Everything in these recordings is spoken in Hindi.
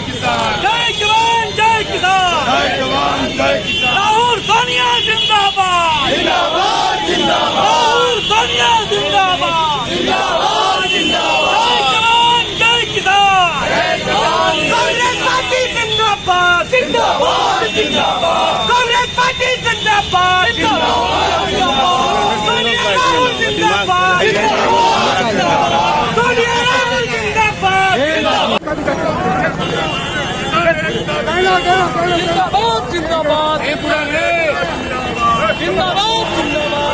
किसान, जय जवान जय किसान, जय जवान जय किसान। राहुल सोनिया जिंदाबाद, जिंदाबाद जिंदाबाद, राहुल सोनिया जिंदाबाद, जिंदाबाद जिंदाबाद, जय जवान जय किसान, जय जवान कांग्रेस पार्टी जिंदाबाद, जिंदाबाद जिंदाबाद, कांग्रेस पार्टी जिंदाबाद, सोनिया राहुल जिंदाबाद, सोनिया राहुल जिंदाबाद, जिंदाबाद जिंदाबाद, जिंदाबाद जिंदाबाद,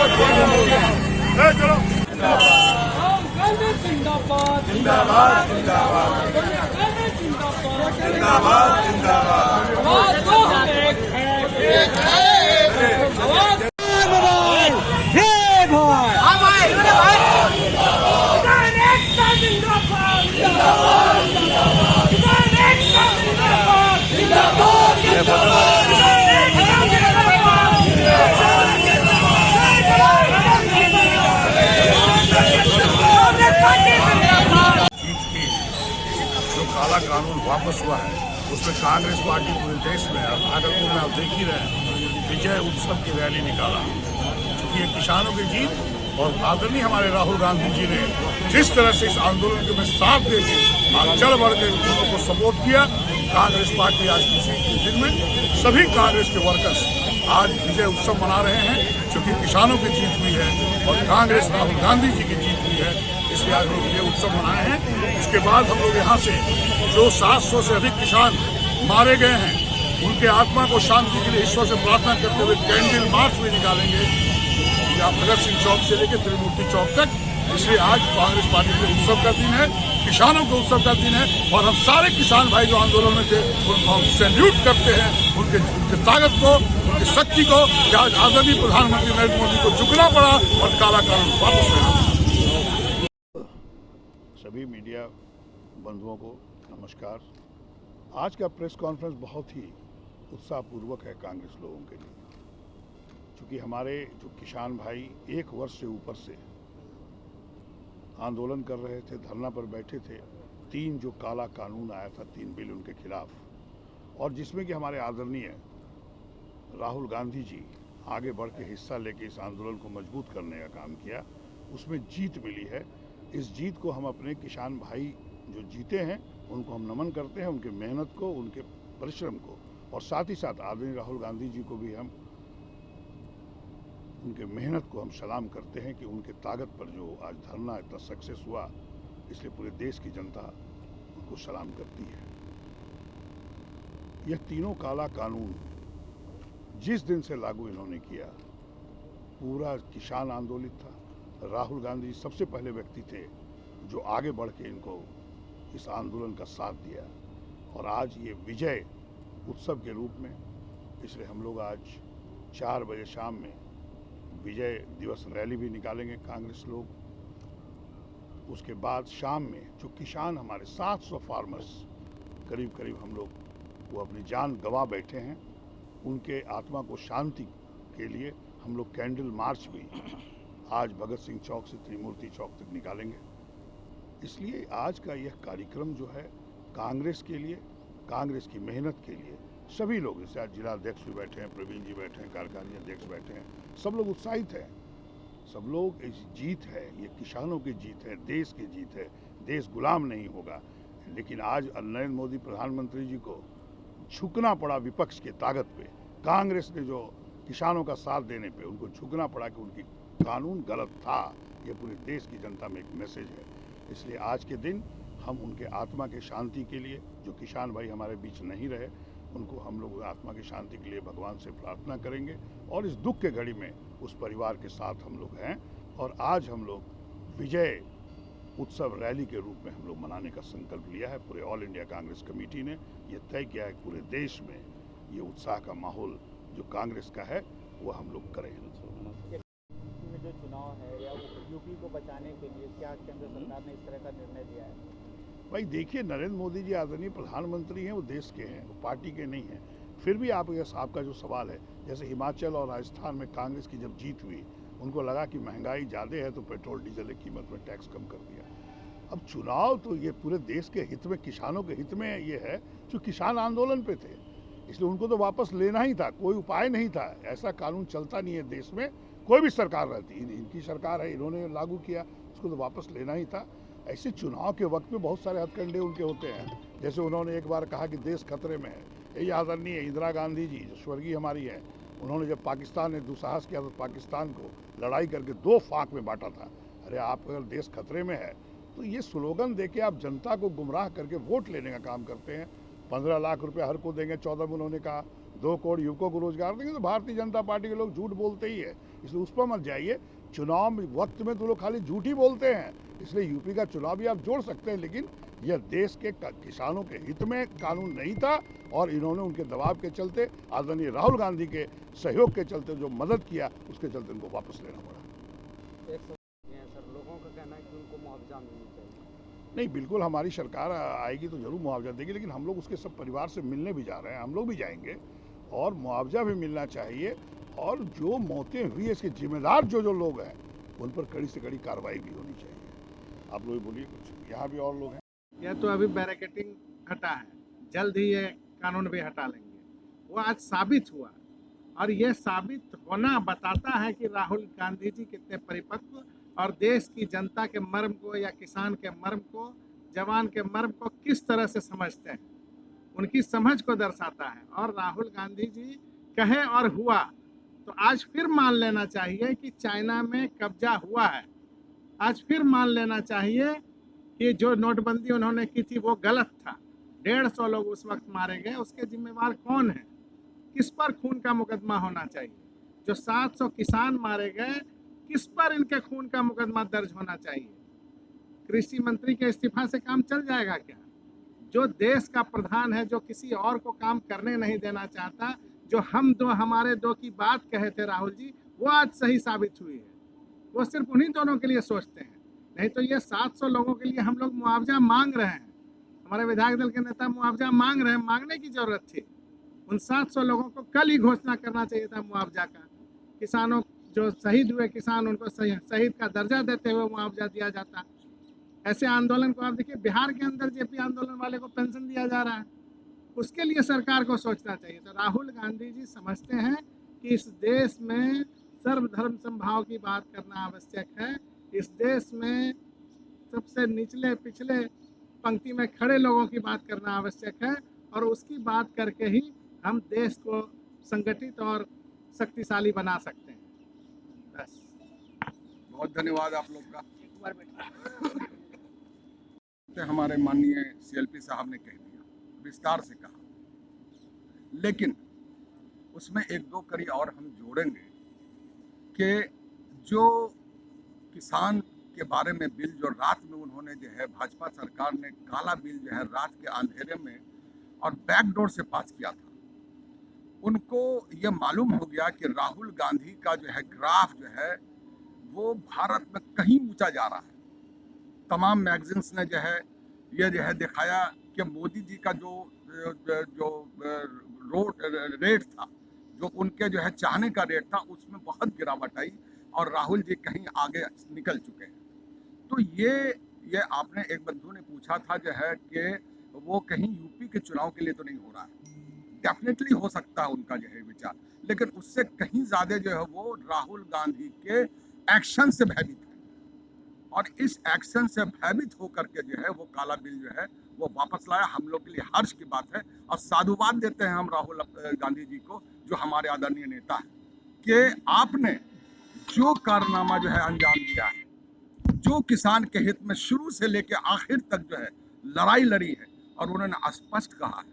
कांग्रेस जिंदाबाद, जिंदाबाद जिंदाबाद, कांग्रेस जिंदाबाद, जिंदाबाद जिंदाबाद। आवाज दो हम एक है, आवाज किसान एकता जिंदाबाद, किसान एकता जिंदाबाद, किसान एकता जिंदाबाद। जो काला कानून वापस हुआ है उसमें कांग्रेस पार्टी पूरे देश में भागलपुर में आप देख ही रहे हैं विजय उत्सव की रैली निकाला। क्योंकि ये किसानों की जीत और आदरणीय हमारे राहुल गांधी जी ने जिस तरह से इस आंदोलन के में साथ दे के चल बढ़ के उनको को सपोर्ट किया। कांग्रेस पार्टी आज किसी दिन में सभी कांग्रेस के वर्कर्स आज विजय उत्सव मना रहे हैं क्योंकि किसानों की जीत हुई है और कांग्रेस राहुल गांधी जी की जीत हुई है, इसलिए आज लोग ये उत्सव मनाए हैं। उसके बाद हम लोग यहाँ से जो 700 से अधिक किसान मारे गए हैं उनके आत्मा को शांति के लिए ईश्वर से प्रार्थना करते हुए कैंडल मार्च भी निकालेंगे भगत सिंह चौक से लेकर त्रिमूर्ति चौक तक। इसलिए आज कांग्रेस पार्टी के उत्सव का दिन है, किसानों के उत्सव का दिन है और हम सारे किसान भाई जो आंदोलन में थे उनको हम सैल्यूट करते हैं, उनके ताकत को, उनकी शक्ति को कि आज आदरणीय प्रधानमंत्री नरेंद्र मोदी को झुकना पड़ा और काला कानून वापस लेना। सभी मीडिया बंधुओं को नमस्कार। आज का प्रेस कॉन्फ्रेंस बहुत ही उत्साहपूर्वक है कांग्रेस लोगों के लिए, क्योंकि हमारे जो किसान भाई 1 वर्ष से ऊपर से आंदोलन कर रहे थे, धरना पर बैठे थे। 3 जो काला कानून आया था, 3 बिल उनके खिलाफ, और जिसमें कि हमारे आदरणीय राहुल गांधी जी आगे बढ़ के हिस्सा लेके इस आंदोलन को मजबूत करने का काम किया, उसमें जीत मिली है। इस जीत को हम अपने किसान भाई जो जीते हैं उनको हम नमन करते हैं, उनके मेहनत को, उनके परिश्रम को, और साथ ही साथ आदरणीय राहुल गांधी जी को भी हम उनके मेहनत को हम सलाम करते हैं कि उनके ताकत पर जो आज धरना इतना सक्सेस हुआ, इसलिए पूरे देश की जनता उनको सलाम करती है। यह तीनों काला कानून जिस दिन से लागू इन्होंने किया, पूरा किसान आंदोलित था। राहुल गांधी सबसे पहले व्यक्ति थे जो आगे बढ़ के इनको इस आंदोलन का साथ दिया, और आज ये विजय उत्सव के रूप में, इसलिए हम लोग आज 4 बजे शाम में विजय दिवस रैली भी निकालेंगे कांग्रेस लोग। उसके बाद शाम में जो किसान हमारे 700 फार्मर्स करीब हम लोग वो अपनी जान गंवा बैठे हैं, उनके आत्मा को शांति के लिए हम लोग कैंडल मार्च भी आज भगत सिंह चौक से त्रिमूर्ति चौक तक निकालेंगे। इसलिए आज का यह कार्यक्रम जो है कांग्रेस के लिए, कांग्रेस की मेहनत के लिए, सभी लोग, जैसे आज जिला अध्यक्ष भी बैठे हैं, प्रवीण जी बैठे हैं, कार्यकारी अध्यक्ष बैठे हैं, सब लोग उत्साहित हैं। सब लोग, इस जीत है, ये किसानों की जीत है, देश की जीत है, देश गुलाम नहीं होगा। लेकिन आज नरेंद्र मोदी प्रधानमंत्री जी को झुकना पड़ा विपक्ष के ताकत पे, कांग्रेस ने जो किसानों का साथ देने पे उनको झुकना पड़ा कि उनकी कानून गलत था। ये पूरे देश की जनता में एक मैसेज है। इसलिए आज के दिन हम उनके आत्मा के शांति के लिए, जो किसान भाई हमारे बीच नहीं रहे, उनको हम लोग आत्मा की शांति के लिए भगवान से प्रार्थना करेंगे, और इस दुख के घड़ी में उस परिवार के साथ हम लोग हैं। और आज हम लोग विजय उत्सव रैली के रूप में हम लोग मनाने का संकल्प लिया है। पूरे ऑल इंडिया कांग्रेस कमेटी ने ये तय किया है, पूरे देश में ये उत्साह का माहौल जो कांग्रेस का है वो हम लोग करें। में जो चुनाव है या यूपी को बचाने के लिए क्या केंद्र सरकार ने इस तरह का निर्णय लिया है? भाई देखिए, नरेंद्र मोदी जी आदरणीय प्रधानमंत्री हैं, वो देश के हैं, वो पार्टी के नहीं हैं। फिर भी आपका जो सवाल है, जैसे हिमाचल और राजस्थान में कांग्रेस की जब जीत हुई, उनको लगा कि महंगाई ज़्यादा है तो पेट्रोल डीजल की कीमत में टैक्स कम कर दिया। अब चुनाव तो ये पूरे देश के हित में, किसानों के हित में ये है, जो किसान आंदोलन पे थे, इसलिए उनको तो वापस लेना ही था, कोई उपाय नहीं था। ऐसा कानून चलता नहीं है देश में, कोई भी सरकार रहती, इनकी सरकार है, इन्होंने लागू किया, उसको तो वापस लेना ही था। ऐसे चुनाव के वक्त में बहुत सारे हथकंडे उनके होते हैं, जैसे उन्होंने एक बार कहा कि देश खतरे में है। यही आदरणीय इंदिरा गांधी जी, जो स्वर्गीय हमारी है, उन्होंने जब पाकिस्तान ने दुस्साहस किया तो पाकिस्तान को लड़ाई करके 2 फाक में बांटा था। अरे आप अगर देश खतरे में है तो ये स्लोगन देके आप जनता को गुमराह करके वोट लेने का काम करते हैं। 15 लाख रुपए हर को देंगे, 14 में उन्होंने कहा 2 करोड़ युवकों को रोजगार देंगे, तो भारतीय जनता पार्टी के लोग झूठ बोलते ही है, इसलिए उस पर मत जाइए। चुनाव वक्त में तो लोग खाली झूठ ही बोलते हैं, इसलिए यूपी का चुनाव भी आप जोड़ सकते हैं, लेकिन यह देश के किसानों के हित में कानून नहीं था और इन्होंने उनके दबाव के चलते, आदरणीय राहुल गांधी के सहयोग के चलते जो मदद किया, उसके चलते उनको वापस लेना पड़ा। सर, लोगों का कहना है कि उनको मुआवजा मिलना चाहिए। नहीं, बिल्कुल हमारी सरकार आएगी तो जरूर मुआवजा देगी, लेकिन हम लोग उसके सब परिवार से मिलने भी जा रहे हैं, हम लोग भी जाएंगे और मुआवजा भी मिलना चाहिए। और जो मौतें हुई है इसके जिम्मेदार जो लोग हैं उन पर कड़ी से कड़ी कार्रवाई भी होनी चाहिए। आप लोग बोलिए कुछ, यहाँ भी और लोग हैं। यह तो अभी बैरिकेटिंग हटा है, जल्द ही ये कानून भी हटा लेंगे। वो आज साबित हुआ और ये साबित होना बताता है कि राहुल गांधी जी कितने परिपक्व और देश की जनता के मर्म को या किसान के मर्म को, जवान के मर्म को किस तरह से समझते हैं, उनकी समझ को दर्शाता है। और राहुल गांधी जी कहे और हुआ तो आज फिर मान लेना चाहिए कि चाइना में कब्जा हुआ है। आज फिर मान लेना चाहिए कि जो नोटबंदी उन्होंने की थी वो गलत था। 150 लोग उस वक्त मारे गए, उसके जिम्मेवार कौन है? किस पर खून का मुकदमा होना चाहिए? जो 700 किसान मारे गए, किस पर इनके खून का मुकदमा दर्ज होना चाहिए? कृषि मंत्री के इस्तीफा से काम चल जाएगा क्या? जो देश का प्रधान है, जो किसी और को काम करने नहीं देना चाहता, जो हम दो हमारे दो की बात कहे थे राहुल जी, वो आज सही साबित हुई है। वो सिर्फ उन्हीं दोनों के लिए सोचते हैं, नहीं तो ये 700 लोगों के लिए हम लोग मुआवजा मांग रहे हैं। हमारे विधायक दल के नेता मुआवजा मांग रहे हैं, मांगने की जरूरत थी। उन 700 लोगों को कल ही घोषणा करना चाहिए था मुआवजा का। किसानों जो शहीद हुए किसान, उनको शहीद का दर्जा देते हुए मुआवजा दिया जाता। ऐसे आंदोलन को आप देखिए, बिहार के अंदर जेपी आंदोलन वाले को पेंशन दिया जा रहा है, उसके लिए सरकार को सोचना चाहिए। तो राहुल गांधी जी समझते हैं कि इस देश में सर्वधर्म समभाव की बात करना आवश्यक है। इस देश में सबसे निचले पिछले पंक्ति में खड़े लोगों की बात करना आवश्यक है और उसकी बात करके ही हम देश को संगठित और शक्तिशाली बना सकते हैं। बस, बहुत धन्यवाद आप लोग का। हमारे माननीय सीएलपी साहब ने कह दिया, विस्तार से कहा, लेकिन उसमें 1-2 कड़ी और हम जोड़ेंगे कि जो किसान के बारे में बिल जो रात में उन्होंने जो है भाजपा सरकार ने काला बिल जो है रात के अंधेरे में और बैकडोर से पास किया था, उनको ये मालूम हो गया कि राहुल गांधी का जो है ग्राफ जो है वो भारत में कहीं ऊंचा जा रहा है। तमाम मैगजीन्स ने जो है ये जो है दिखाया कि मोदी जी का जो रेट था, जो उनके जो है चाहने का रेट था, उसमें बहुत गिरावट आई और राहुल जी कहीं आगे निकल चुके हैं। तो ये आपने एक बंधु ने पूछा था जो है कि वो कहीं यूपी के चुनाव के लिए तो नहीं हो रहा है। डेफिनेटली हो सकता है उनका जो है विचार, लेकिन उससे कहीं ज़्यादा जो है वो राहुल गांधी के एक्शन से भयभीत है और इस एक्शन से भयभीत होकर के जो है वो काला बिल जो है वो वापस लाया। हम लोग के लिए हर्ष की बात है और साधुवाद देते हैं हम राहुल गांधी जी को, जो हमारे आदरणीय नेता है, कि आपने जो कारनामा जो है अंजाम दिया है, जो किसान के हित में शुरू से लेकर आखिर तक जो है लड़ाई लड़ी है, और उन्होंने स्पष्ट कहा है,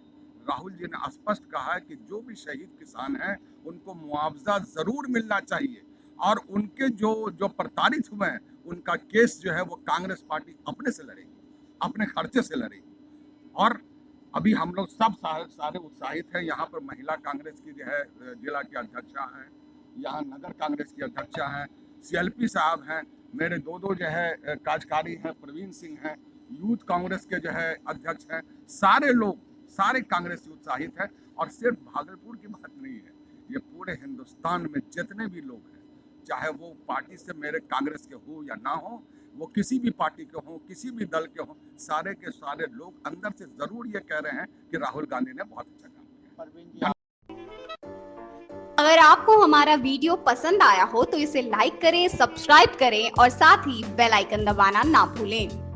राहुल जी ने स्पष्ट कहा है कि जो भी शहीद किसान हैं उनको मुआवजा ज़रूर मिलना चाहिए और उनके जो प्रताड़ित हुए हैं उनका केस जो है वो कांग्रेस पार्टी अपने से लड़ेगी, अपने खर्चे से लड़ेगी। और अभी हम लोग सब सारे उत्साहित हैं। यहाँ पर महिला कांग्रेस की जो है जिला की अध्यक्षा हैं, यहाँ नगर कांग्रेस की अध्यक्षा हैं, सीएलपी साहब हैं, मेरे दो जो है कार्यकारी हैं, प्रवीण सिंह हैं, यूथ कांग्रेस के जो है अध्यक्ष हैं। सारे लोग, सारे कांग्रेसी उत्साहित हैं और सिर्फ भागलपुर की बात नहीं है, ये पूरे हिंदुस्तान में जितने भी लोग हैं, चाहे वो पार्टी से मेरे कांग्रेस के हो या ना हो, वो किसी भी पार्टी के हों, किसी भी दल के हों, सारे के सारे लोग अंदर से जरूर ये कह रहे हैं कि राहुल गांधी ने बहुत अच्छा काम किया। परवीन जी, अगर आपको हमारा वीडियो पसंद आया हो तो इसे लाइक करें, सब्सक्राइब करें और साथ ही बेल आइकन दबाना ना भूलें।